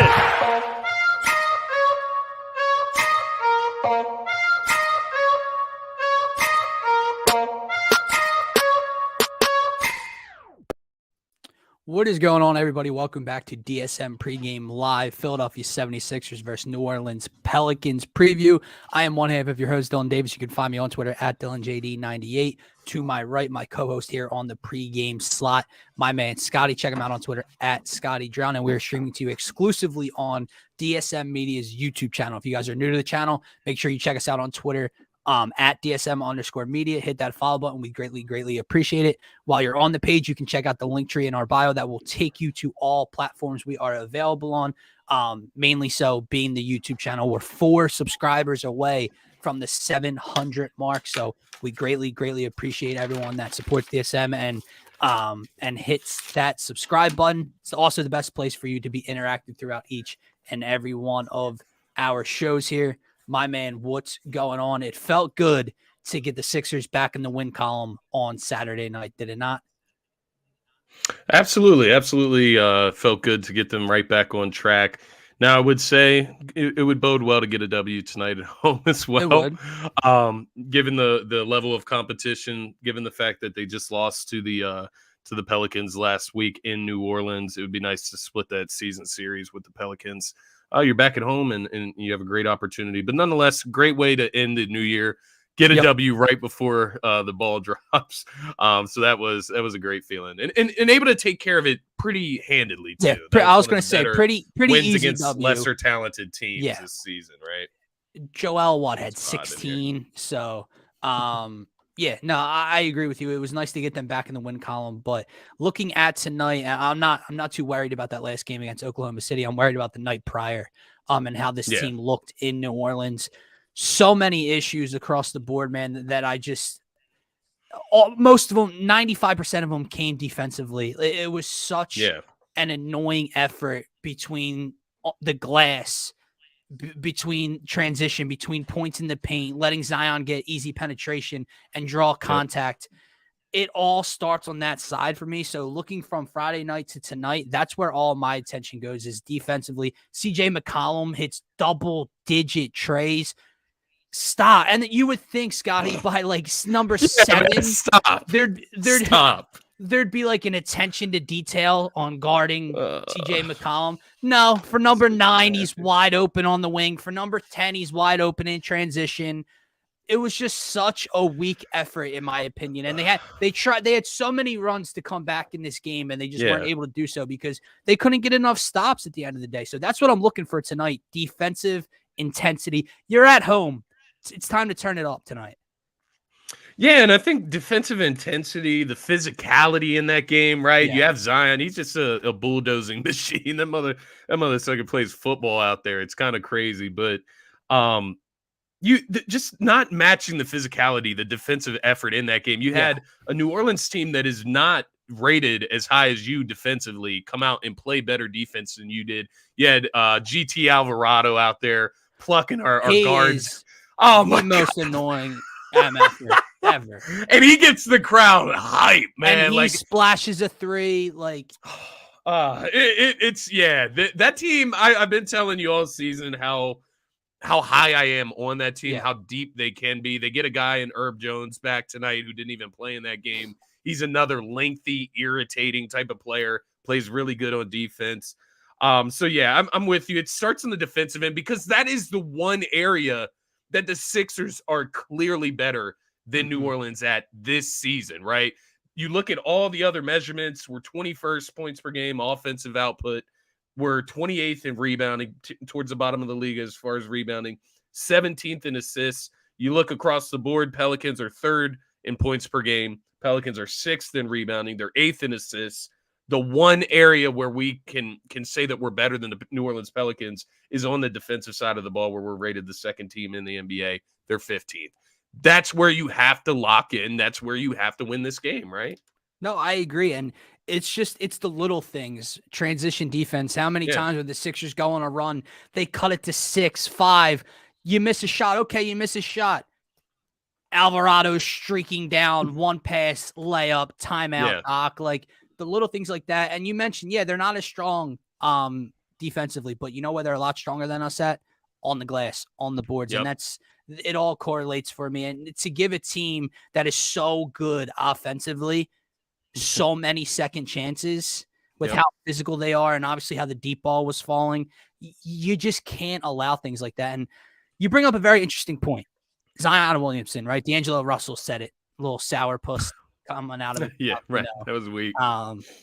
it. What is going on, everybody? Welcome back to DSM Pregame Live, Philadelphia 76ers versus New Orleans Pelicans preview. I am one half of your host, Dylan Davis. You can find me on Twitter at DylanJD98. To my right, my co-host here on the pregame slot, my man Scotty. Check him out on Twitter at Scotty Drown, and we're streaming to you exclusively on DSM Media's YouTube channel. If you guys are new to the channel, make sure you check us out on Twitter at DSM_media. Hit that follow button. We greatly appreciate it. While you're on the page, you can check out the link tree in our bio that will take you to all platforms we are available on. Mainly so being the YouTube channel. We're 4 subscribers away from the 700 mark. So we greatly appreciate everyone that supports DSM and hits that subscribe button. It's also the best place for you to be interactive throughout each and every one of our shows here. My man, what's going on? It felt good to get the Sixers back in the win column on Saturday night, did it not? Absolutely. Felt good to get them right back on track. Now, I would say it would bode well to get a W tonight at home as well. It would. Given the level of competition, given the fact that they just lost to the Pelicans last week in New Orleans, it would be nice to split that season series with the Pelicans. You're back at home and you have a great opportunity. But nonetheless, great way to end the new year. Get a W right before the ball drops. So that was a great feeling. And able to take care of it pretty handedly, too. Yeah, I was going to say, pretty wins easy against W. lesser talented teams this season, right? Joel, had 16? So, yeah, no, I agree with you. It was nice to get them back in the win column, but looking at tonight, I'm not too worried about that last game against Oklahoma City. I'm worried about the night prior, and how this team looked in New Orleans. So many issues across the board, man, that most of them, 95% of them came defensively. It was such an annoying effort between the glass, between transition, between points in the paint, letting Zion get easy penetration and draw contact. It all starts on that side for me. So looking from Friday night to tonight, that's where all my attention goes, is defensively. CJ McCollum hits double-digit trays. Stop. And you would think, Scotty, by like number 7, there'd be like an attention to detail on guarding CJ McCollum. No, for number 9, he's wide open on the wing. For number 10, he's wide open in transition. It was just such a weak effort, in my opinion. And they had so many runs to come back in this game, and they just weren't able to do so because they couldn't get enough stops at the end of the day. So that's what I'm looking for tonight. Defensive intensity. You're at home. It's time to turn it up tonight. Yeah, and I think defensive intensity, the physicality in that game, right? Yeah. You have Zion. He's just a bulldozing machine. That motherfucker plays football out there. It's kind of crazy. But just not matching the physicality, the defensive effort in that game. You had a New Orleans team that is not rated as high as you defensively come out and play better defense than you did. You had GT Alvarado out there plucking our guards. Oh, my most annoying ever. And he gets the crowd hype, man. And he splashes a 3, like. That team. I've been telling you all season how high I am on that team, how deep they can be. They get a guy in Herb Jones back tonight who didn't even play in that game. He's another lengthy, irritating type of player. Plays really good on defense. I'm with you. It starts on the defensive end because that is the one area that the Sixers are clearly better than New Orleans at this season, right? You look at all the other measurements. We're 21st points per game, offensive output. We're 28th in rebounding, towards the bottom of the league as far as rebounding, 17th in assists. You look across the board, Pelicans are 3rd in points per game. Pelicans are 6th in rebounding. They're 8th in assists. The one area where we can say that we're better than the New Orleans Pelicans is on the defensive side of the ball, where we're rated the 2nd team in the NBA. They're 15th. That's where you have to lock in. That's where you have to win this game, right? No, I agree. And it's the little things. Transition defense. How many times when the Sixers go on a run, they cut it to 6, 5. You miss a shot. Okay, you miss a shot. Alvarado's streaking down, one pass, layup, timeout, Doc. Like, the little things like that. And you mentioned, they're not as strong defensively, but you know where they're a lot stronger than us at? On the glass, on the boards. Yep. And it all correlates for me. And to give a team that is so good offensively so many second chances with how physical they are, and obviously how the deep ball was falling, you just can't allow things like that. And you bring up a very interesting point. Zion Williamson, right? D'Angelo Russell said it. A little sourpuss coming out of it. Yeah, right. That was weak.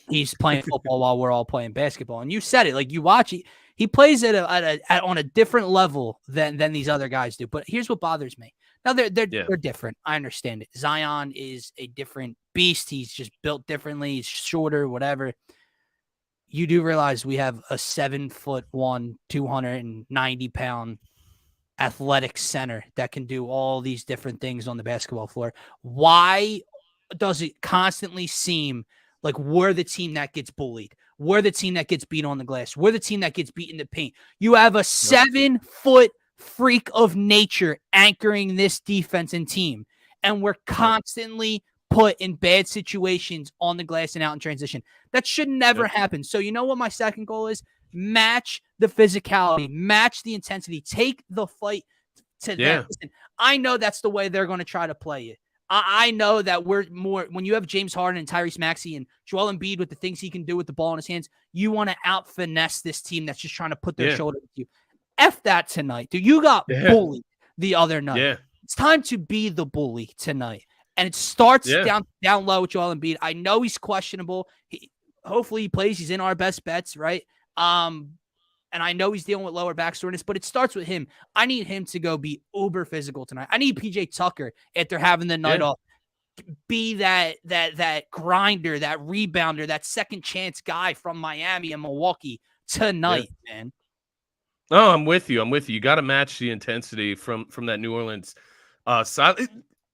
He's playing football while we're all playing basketball. And you said it, like, you watch it. He plays on a different level than these other guys do. But here's what bothers me. Now they're different. I understand it. Zion is a different beast. He's just built differently. He's shorter, whatever. You do realize we have a 7'1", 290-pound athletic center that can do all these different things on the basketball floor. Why does it constantly seem like we're the team that gets bullied? We're the team that gets beat on the glass. We're the team that gets beat in the paint. You have a 7-foot freak of nature anchoring this defense and team, and we're constantly put in bad situations on the glass and out in transition. That should never happen. So you know what my second goal is? Match the physicality, match the intensity, take the fight to that. Listen, I know that's the way they're going to try to play it. I know that we're more, when you have James Harden and Tyrese Maxey and Joel Embiid with the things he can do with the ball in his hands, you want to out finesse this team that's just trying to put their shoulder with you. F that tonight, dude. You got bullied the other night. Yeah. It's time to be the bully tonight. And it starts down low with Joel Embiid. I know he's questionable. Hopefully he plays. He's in our best bets, right? And I know he's dealing with lower back soreness, but it starts with him. I need him to go be uber physical tonight. I need PJ Tucker, after having the night off, be that grinder, that rebounder, that second chance guy from Miami and Milwaukee tonight, man. Oh, I'm with you. You got to match the intensity from that New Orleans side.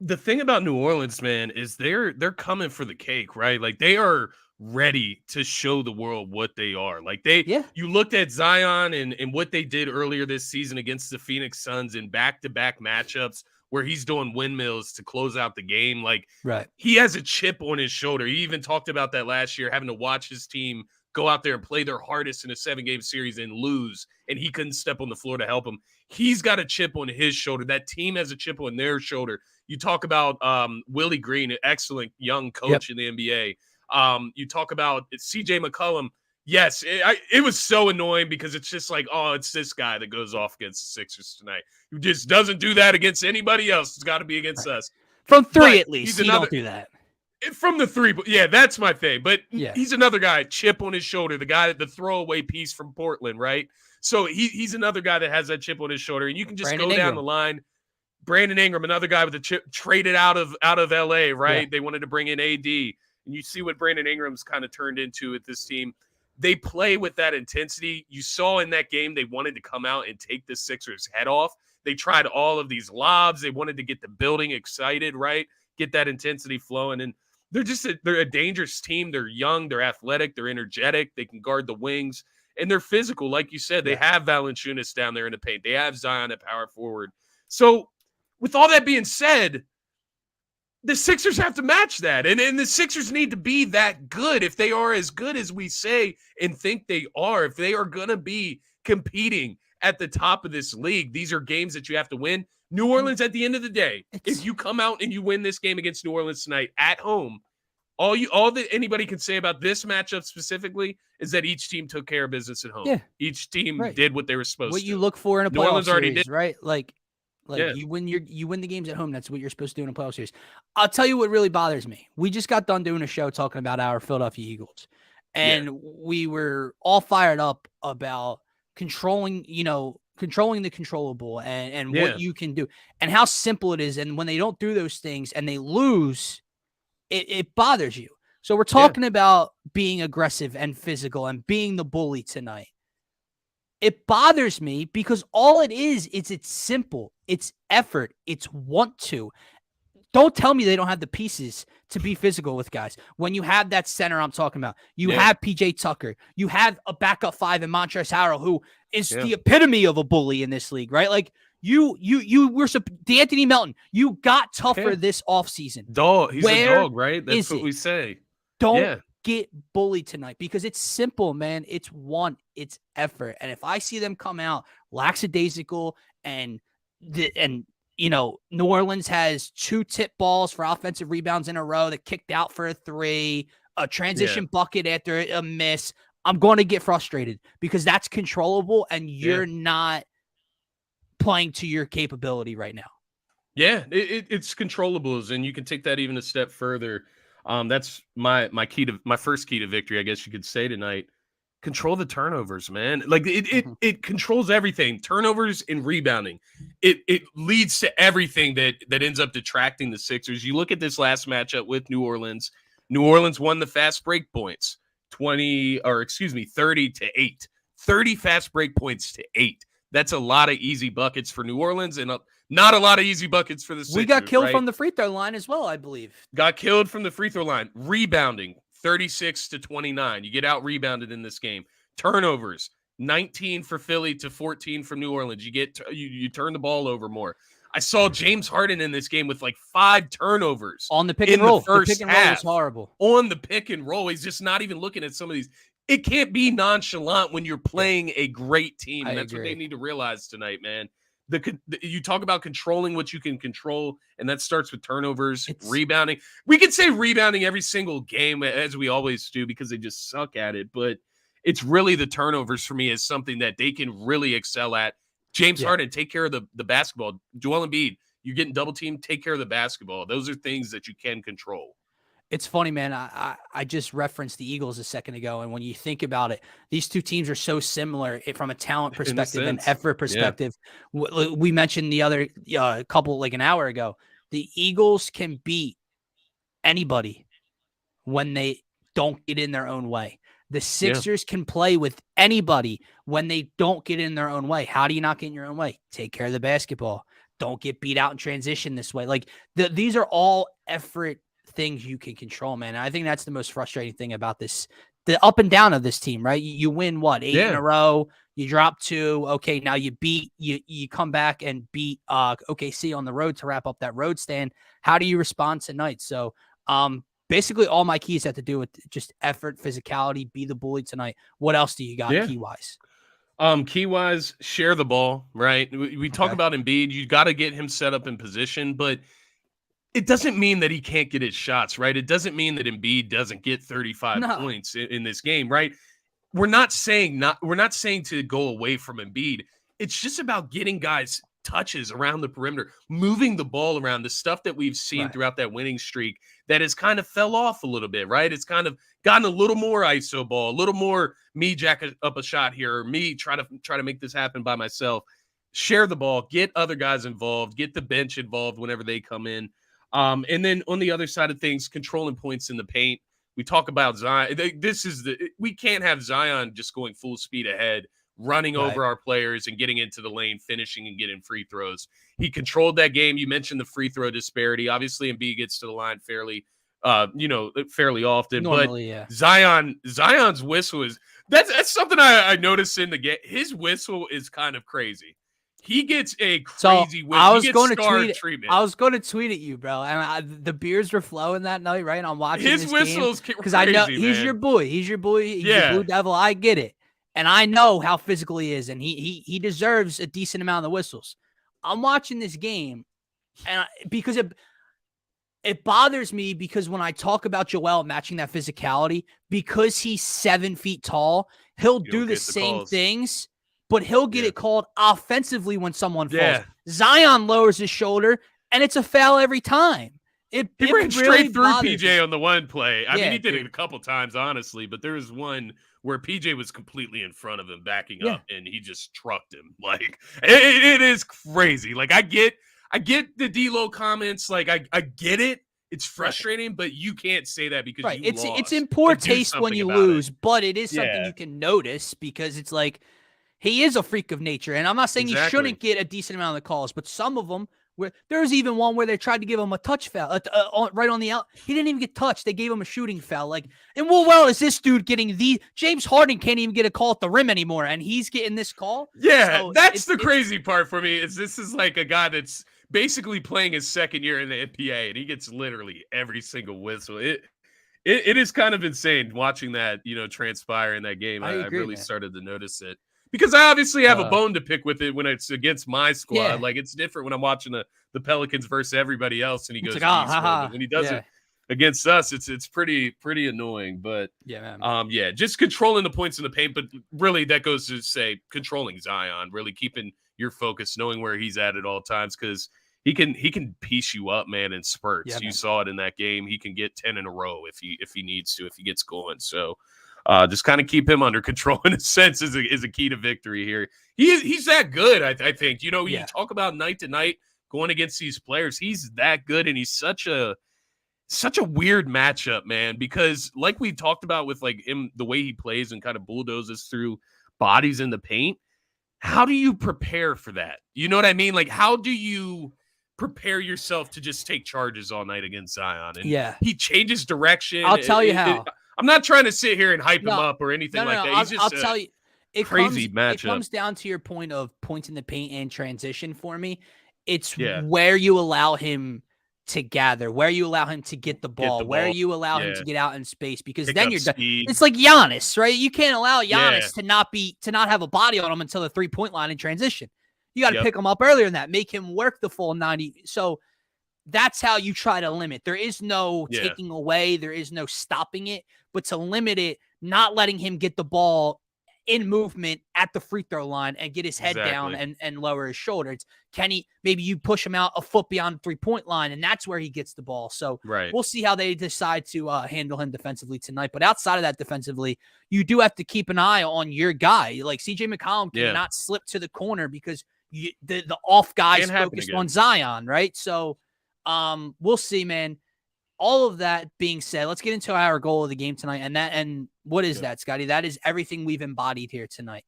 The thing about New Orleans, man, is they're coming for the cake, right? Like, they are ready to show the world what they are. Like, you looked at Zion and what they did earlier this season against the Phoenix Suns in back-to-back matchups where he's doing windmills to close out the game. Like, he has a chip on his shoulder. He even talked about that last year, having to watch his team go out there and play their hardest in a 7-game series and lose, and he couldn't step on the floor to help him. He's got a chip on his shoulder. That team has a chip on their shoulder. You talk about Willie Green, an excellent young coach in the NBA. You talk about CJ McCollum. Yes, it was so annoying because it's just like, oh, it's this guy that goes off against the Sixers tonight. He just doesn't do that against anybody else. It's got to be against us. From three, at least. He don't do that. From the three, that's my thing. But he's another guy, chip on his shoulder, the throwaway piece from Portland, right? So he's another guy that has that chip on his shoulder, and you can just go down the line. Brandon Ingram, another guy with a chip, traded out of LA, right? Yeah. They wanted to bring in AD, and you see what Brandon Ingram's kind of turned into with this team. They play with that intensity. You saw in that game they wanted to come out and take the Sixers' head off. They tried all of these lobs. They wanted to get the building excited, right? Get that intensity flowing, and they're a dangerous team. They're young, they're athletic, they're energetic, they can guard the wings, and they're physical. Like you said, they have Valanciunas down there in the paint. They have Zion at power forward. So with all that being said, the Sixers have to match that. And the Sixers need to be that good. If they are as good as we say and think they are, if they are going to be competing at the top of this league, these are games that you have to win. New Orleans, at the end of the day, if you come out and you win this game against New Orleans tonight at home, all that anybody can say about this matchup specifically is that each team took care of business at home. Yeah. Each team did what they were supposed to. What you look for in a playoff series, right? Like you win the games at home. That's what you're supposed to do in a playoff series. I'll tell you what really bothers me. We just got done doing a show talking about our Philadelphia Eagles, and we were all fired up about controlling the controllable and what you can do and how simple it is. And when they don't do those things and they lose, it bothers you. So we're talking about being aggressive and physical and being the bully tonight. It bothers me because all it is it's simple. It's effort. It's want to. Don't tell me they don't have the pieces to be physical with guys. When you have that center I'm talking about, you have PJ Tucker, you have a backup five in Montrezl Harrell, who is the epitome of a bully in this league, right? Like you were D'Anthony Melton. You got tougher this offseason. He's a dog, right? That's what we say. Don't get bullied tonight because it's simple, man. It's it's effort. And if I see them come out lackadaisical and New Orleans has 2 tip balls for offensive rebounds in a row that kicked out for a 3, a transition bucket after a miss, I'm going to get frustrated because that's controllable and you're not playing to your capability right now. Yeah, it's controllables, and you can take that even a step further. That's my first key to victory, I guess you could say tonight. Control the turnovers, man. Like it controls everything. Turnovers and rebounding. It leads to everything that ends up detracting the Sixers. You look at this last matchup with New Orleans. New Orleans won the fast break points, 30-8. 30 fast break points to 8. That's a lot of easy buckets for New Orleans and not a lot of easy buckets for the Sixers. We got killed from the free throw line as well, I believe. Got killed from the free throw line. Rebounding, 36-29. You get out rebounded in this game. Turnovers, 19 for Philly to 14 from New Orleans. You turn the ball over more. I saw James Harden in this game with like 5 turnovers on the pick and roll. The pick and roll was horrible. On the pick and roll, he's just not even looking at some of these. It can't be nonchalant when you're playing a great team. And that's what they need to realize tonight, man. You talk about controlling what you can control, and that starts with turnovers, rebounding. We could say rebounding every single game, as we always do, because they just suck at it. But it's really the turnovers for me is something that they can really excel at. James Harden, take care of the basketball. Joel Embiid, you're getting double teamed, take care of the basketball. Those are things that you can control. It's funny, man. I just referenced the Eagles a second ago, and when you think about it, these two teams are so similar from a talent perspective and effort perspective. Yeah. We mentioned the other couple like an hour ago. The Eagles can beat anybody when they don't get in their own way. The Sixers can play with anybody when they don't get in their own way. How do you not get in your own way? Take care of the basketball. Don't get beat out in transition this way. Like these are all effort things you can control, man. And I think that's the most frustrating thing about this, the up and down of this team, right? You win 8 in a row, you drop 2. Okay, now you come back and beat OKC on the road to wrap up that road stand. How do you respond tonight? So basically all my keys have to do with just effort, physicality, be the bully tonight. What else do you got key-wise? Key-wise, share the ball, right? We talk about Embiid. You got to get him set up in position, but it doesn't mean that he can't get his shots, right? It doesn't mean that Embiid doesn't get 35 points in this game, right? We're not saying to go away from Embiid. It's just about getting guys touches around the perimeter, moving the ball around, the stuff that we've seen throughout that winning streak that has kind of fell off a little bit, right? It's kind of gotten a little more ISO ball, a little more me jack up a shot here, or me try to make this happen by myself. Share the ball, get other guys involved, get the bench involved whenever they come in. And then on the other side of things, controlling points in the paint. We talk about Zion. We can't have Zion just going full speed ahead, running over our players and getting into the lane, finishing and getting free throws. He controlled that game. You mentioned the free throw disparity. Obviously, Embiid gets to the line fairly often. Normally, but Zion's whistle is that's something I noticed in the game. His whistle is kind of crazy. He gets a crazy whistle. I was going to tweet at you, bro. And the beers were flowing that night, right? I'm watching his whistles because I know he's your boy. He's your boy. He's your Blue Devil. I get it, and I know how physical he is, and he deserves a decent amount of the whistles. I'm watching this game, and because it bothers me because when I talk about Joel matching that physicality, because he's 7 feet tall, he'll do the same things. But he'll get it called offensively when someone falls. Zion lowers his shoulder, and it's a foul every time. He ran straight through PJ on the one play. I mean, he did it a couple times, honestly, but there was one where PJ was completely in front of him, backing up, and he just trucked him. Like, it is crazy. Like, I get the D-Lo comments. Like, I get it. It's frustrating, but you can't say that because you lost. It's in poor taste when you lose, but it is something you can notice because it's like, he is a freak of nature, and I'm not saying he shouldn't get a decent amount of the calls, but some of them, there was even one where they tried to give him a touch foul right on the out. He didn't even get touched. They gave him a shooting foul. Like, and well, is this dude getting James Harden can't even get a call at the rim anymore, and he's getting this call? Yeah, so that's the crazy part for me. This is like a guy that's basically playing his second year in the NBA, and he gets literally every single whistle. It is kind of insane watching that, transpire in that game. I I agree, really man. started to notice it because I obviously have a bone to pick with it when it's against my squad. Yeah. Like it's different when I'm watching the Pelicans versus everybody else and he It's goes like, oh, beast mode. haha. But when he does Yeah. it against us, it's pretty annoying. But Yeah, man. yeah, just controlling the points in the paint. But really, that goes to say controlling Zion, really keeping your focus, knowing where he's at all times because he can piece you up, man, in spurts. Yeah, You man. saw it in that game. He can get 10 in a row if he needs to, if he gets going. So just kind of keep him under control in a sense is a key to victory here. He's that good, I think. You Yeah. talk about night to night going against these players. He's that good, and he's such a weird matchup, man, because like we talked about with like him, the way he plays and kind of bulldozes through bodies in the paint. How do you prepare for that? You know what I mean? Like, how do you prepare yourself to just take charges all night against Zion? And Yeah. he changes direction. I'll tell you how. I'm not trying to sit here and hype him No, up or anything no, like no. that. He's just I'll tell you. crazy matchup. It comes down to your point of points in the paint and transition for me. It's Yeah. where you allow him to gather, where you allow him to get the ball, where you allow him Yeah. to get out in space, because Pick then up you're done. speed. It's like Giannis, right? You can't allow Yeah. Giannis to not have a body on him until the 3-point line in transition. You got to Yep. pick him up earlier than that, make him work the full 90. So that's how you try to limit. There is no taking away, there is no stopping it, but to limit it, not letting him get the ball in movement at the free throw line and get his head down and lower his shoulder. It's maybe you push him out a foot beyond the 3-point line, and that's where he gets the ball. So we'll see how they decide to handle him defensively tonight. But outside of that, defensively, you do have to keep an eye on your guy. Like CJ McCollum cannot slip to the corner because the off guy's focused on Zion, right? So we'll see, man. All of that being said, let's get into our goal of the game tonight. And what is that, Scotty? That is everything we've embodied here tonight.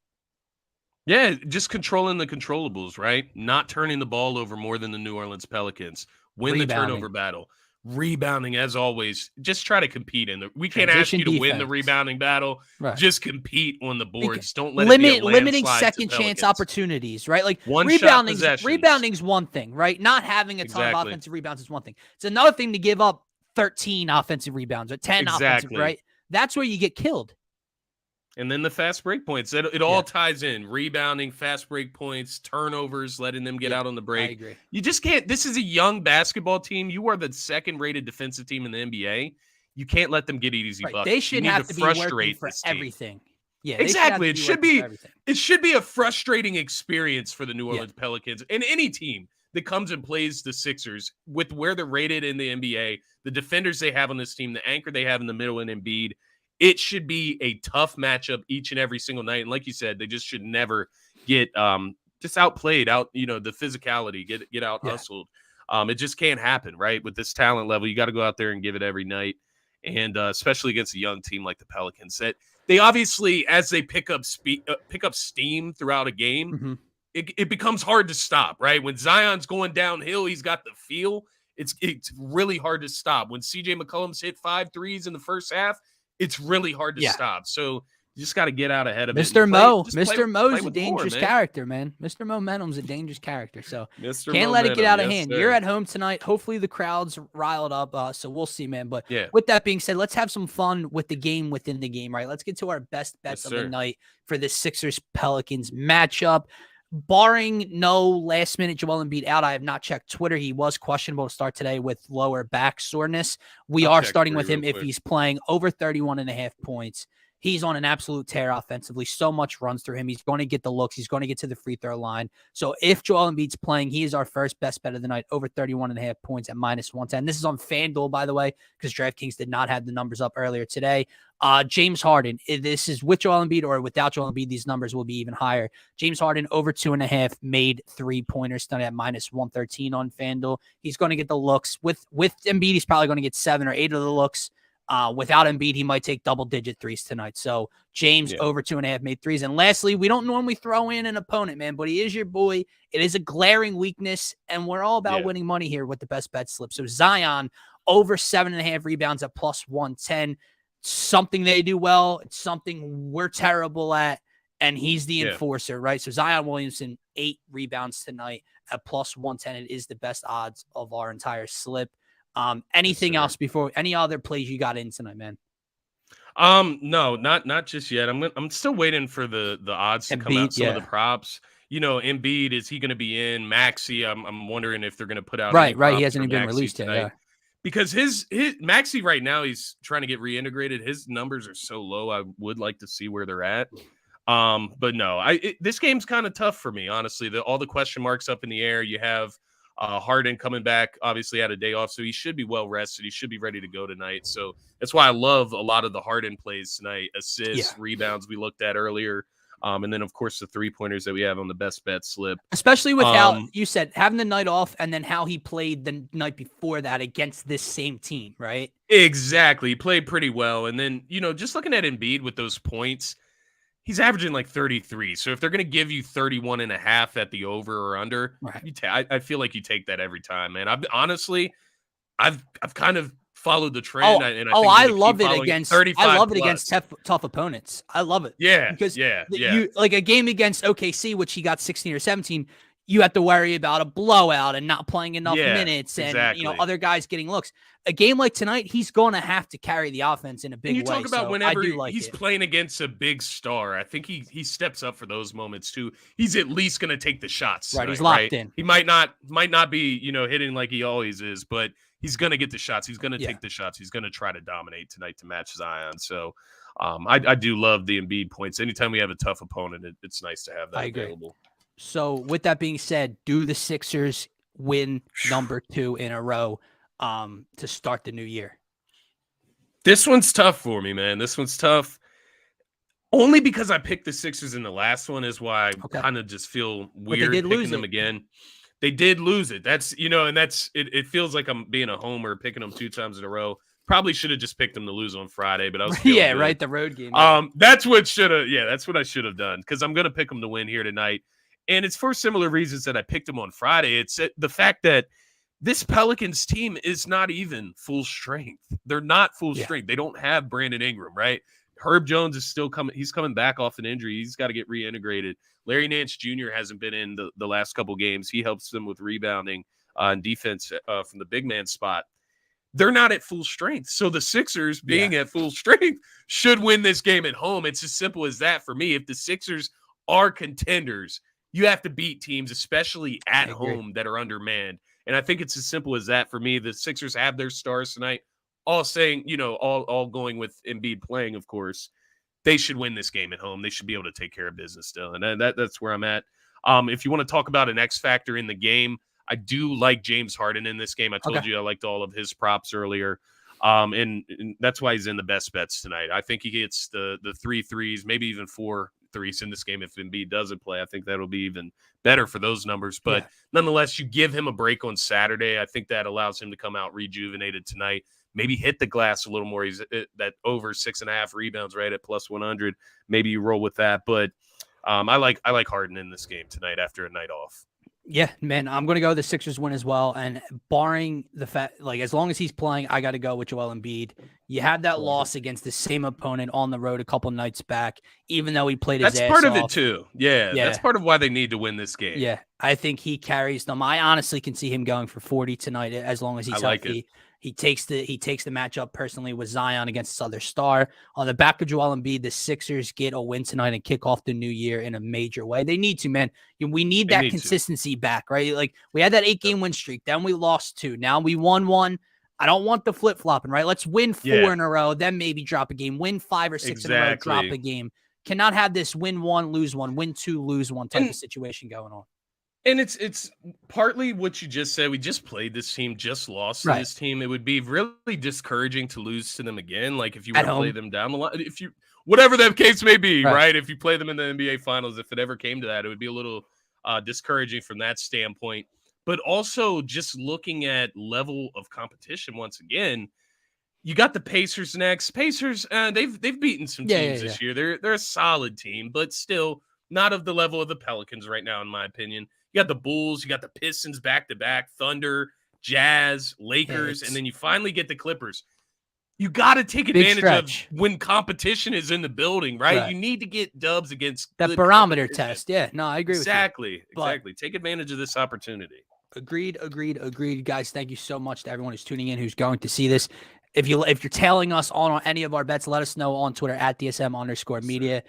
Yeah, just controlling the controllables, right? Not turning the ball over more than the New Orleans Pelicans. Win the turnover battle. Rebounding, as always. Just try to compete in the. We can't ask you to win the rebounding battle. Right. Just compete on the boards. Don't let it be a limiting second chance opportunities, right? Like rebounding's one thing, right? Not having a ton of offensive rebounds is one thing. It's another thing to give up 13 offensive rebounds or 10 offensive, right? That's where you get killed. And then the fast break points. It all ties in. Rebounding, fast break points, turnovers, letting them get out on the break. I agree. You just can't. This is a young basketball team. You are the second-rated defensive team in the NBA. You can't let them get easy buckets. They should have to be working for everything. Yeah, exactly. It should be a frustrating experience for the New Orleans Pelicans and any team that comes and plays the Sixers with where they're rated in the NBA, the defenders they have on this team, the anchor they have in the middle in Embiid. It should be a tough matchup each and every single night. And like you said, they just should never get just outplayed, the physicality, get out hustled. It just can't happen, right? With this talent level, you got to go out there and give it every night. And especially against a young team like the Pelicans, that they obviously, as they pick up steam throughout a game, it becomes hard to stop, right? When Zion's going downhill, he's got the feel. It's really hard to stop. When CJ McCollum's hit 5 threes in the first half, it's really hard to stop. So you just got to get out ahead of Mr. Mo. Mr. Mo's a dangerous character, man. Mr. Momentum's a dangerous character. So can't let it get out of hand. Sir. You're at home tonight. Hopefully the crowd's riled up. So we'll see, man. But with that being said, let's have some fun with the game within the game, right? Let's get to our best bets of the night for the Sixers-Pelicans matchup. Barring no last-minute Joel Embiid out, I have not checked Twitter. He was questionable to start today with lower back soreness. We are starting with him if he's playing over 31.5 points. He's on an absolute tear offensively. So much runs through him. He's going to get the looks. He's going to get to the free throw line. So if Joel Embiid's playing, he is our first best bet of the night, over 31.5 points at -110. This is on FanDuel, by the way, because DraftKings did not have the numbers up earlier today. James Harden, this is with Joel Embiid or without Joel Embiid, these numbers will be even higher. James Harden over 2.5 made 3-pointers tonight at -113 on FanDuel. He's going to get the looks. With Embiid, he's probably going to get 7 or 8 of the looks. Without Embiid, he might take double-digit threes tonight. So James over 2.5 made threes. And lastly, we don't normally throw in an opponent, man, but he is your boy. It is a glaring weakness, and we're all about winning money here with the best bet slip. So Zion over 7.5 rebounds at +110. Something they do well. It's something we're terrible at, and he's the enforcer, right? So Zion Williamson, 8 rebounds tonight at +110. It is the best odds of our entire slip. Anything sir. else before any other plays you got in tonight, man? No, not just yet. I'm still waiting for the odds to come out. Embiid, Some of yeah. the props. Embiid, is he going to be in? Maxi, I'm wondering if they're going to put out any Right. He props hasn't for even been Maxi released yet. tonight. Yeah. Because his Maxi right now, he's trying to get reintegrated. His numbers are so low. I would like to see where they're at. But no, this game's kind of tough for me, honestly. All the question marks up in the air. You have Harden coming back, obviously had a day off, so he should be well rested. He should be ready to go tonight. So that's why I love a lot of the Harden plays tonight. Assists, rebounds we looked at earlier. And then, of course, the three-pointers that we have on the best bet slip. Especially with how you said having the night off and then how he played the night before that against this same team, right? Exactly. He played pretty well. And then, just looking at Embiid with those points, he's averaging like 33. So if they're going to give you 31 and a half at the over or under, right. I feel like you take that every time, man. I've kind of followed the trend. I love it against 35 I love it plus. against tough opponents. I love it. Yeah, because yeah. You like a game against OKC, which he got 16 or 17. You have to worry about a blowout and not playing enough minutes, and other guys getting looks. A game like tonight, he's going to have to carry the offense in a big way. You talk about whenever he's it. playing against a big star, I think he steps up for those moments too. He's at least going to take the shots. Right, tonight, he's locked in. He might not be hitting like he always is, but he's going to get the shots. He's going to take the shots. He's going to try to dominate tonight to match Zion. So I do love the Embiid points. Anytime we have a tough opponent, it's nice to have that available. So with that being said, do the Sixers win number 2 in a row to start the new year? This one's tough for me, man. This one's tough. Only because I picked the Sixers in the last one is why I kind of just feel weird picking them again. They did lose it. That's, and that's, it feels like I'm being a homer picking them 2 times in a row. Probably should have just picked them to lose on Friday, but I was feeling good. The road game. That's what I should have done, because I'm going to pick them to win here tonight. And it's for similar reasons that I picked them on Friday. It's the fact that this Pelicans team is not even full strength. They're not full strength. They don't have Brandon Ingram, right? Herb Jones is still coming. He's coming back off an injury. He's got to get reintegrated. Larry Nance Jr. hasn't been in the last couple games. He helps them with rebounding and defense from the big man spot. They're not at full strength. So the Sixers, being at full strength, should win this game at home. It's as simple as that for me. If the Sixers are contenders, you have to beat teams, especially at home, that are undermanned. And I think it's as simple as that for me. The Sixers have their stars tonight, all saying, all going with Embiid playing, of course. They should win this game at home. They should be able to take care of business still. And that's where I'm at. If you want to talk about an X factor in the game, I do like James Harden in this game. I told you I liked all of his props earlier. And that's why he's in the best bets tonight. I think he gets the 3 threes, maybe even 4 threes in this game. If Embiid doesn't play, I think that'll be even better for those numbers. But nonetheless, you give him a break on Saturday. I think that allows him to come out rejuvenated tonight. Maybe hit the glass a little more. He's that over 6.5 rebounds, right, at plus 100. Maybe you roll with that. But I like Harden in this game tonight after a night off. Yeah, man, I'm going to go the Sixers win as well. And barring the fact, as long as he's playing, I got to go with Joel Embiid. You had that loss against the same opponent on the road a couple nights back, even though he played his ass off. That's part of it too. Yeah, that's part of why they need to win this game. Yeah, I think he carries them. I honestly can see him going for 40 tonight as long as he's healthy. He takes the matchup personally with Zion against this other star. On the back of Joel Embiid, the Sixers get a win tonight and kick off the new year in a major way. They need to, man. We need that consistency back, right? Like, we had that 8-game win streak. Then we lost 2. Now we won 1. I don't want the flip-flopping, right? Let's win 4 in a row, then maybe drop a game. Win 5 or 6 in a row, drop a game. Cannot have this win 1, lose 1, win 2, lose 1 type of situation going on. And it's partly what you just said. We just played this team, just lost to this team. It would be really discouraging to lose to them again. Like, if you were to play them down the line, whatever that case may be, right? If you play them in the NBA Finals, if it ever came to that, it would be a little discouraging from that standpoint. But also, just looking at level of competition once again, you got the Pacers next. Pacers, they've beaten some teams this year. They're a solid team, but still not of the level of the Pelicans right now, in my opinion. You got the Bulls, you got the Pistons back-to-back, Thunder, Jazz, Lakers, and then you finally get the Clippers. You got to take advantage of when competition is in the building, right? You need to get dubs against that barometer test. Yeah, no, I agree with you. Exactly. Take advantage of this opportunity. Agreed. Guys, thank you so much to everyone who's tuning in, who's going to see this. If you're tailing us on any of our bets, let us know on Twitter at DSM_media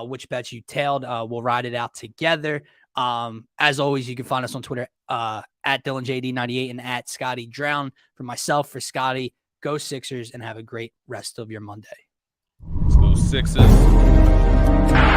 which bets you tailed. We'll ride it out together. As always, you can find us on Twitter at DylanJD98 and at Scotty Drown. For myself, for Scotty, go Sixers and have a great rest of your Monday. Let's go Sixers.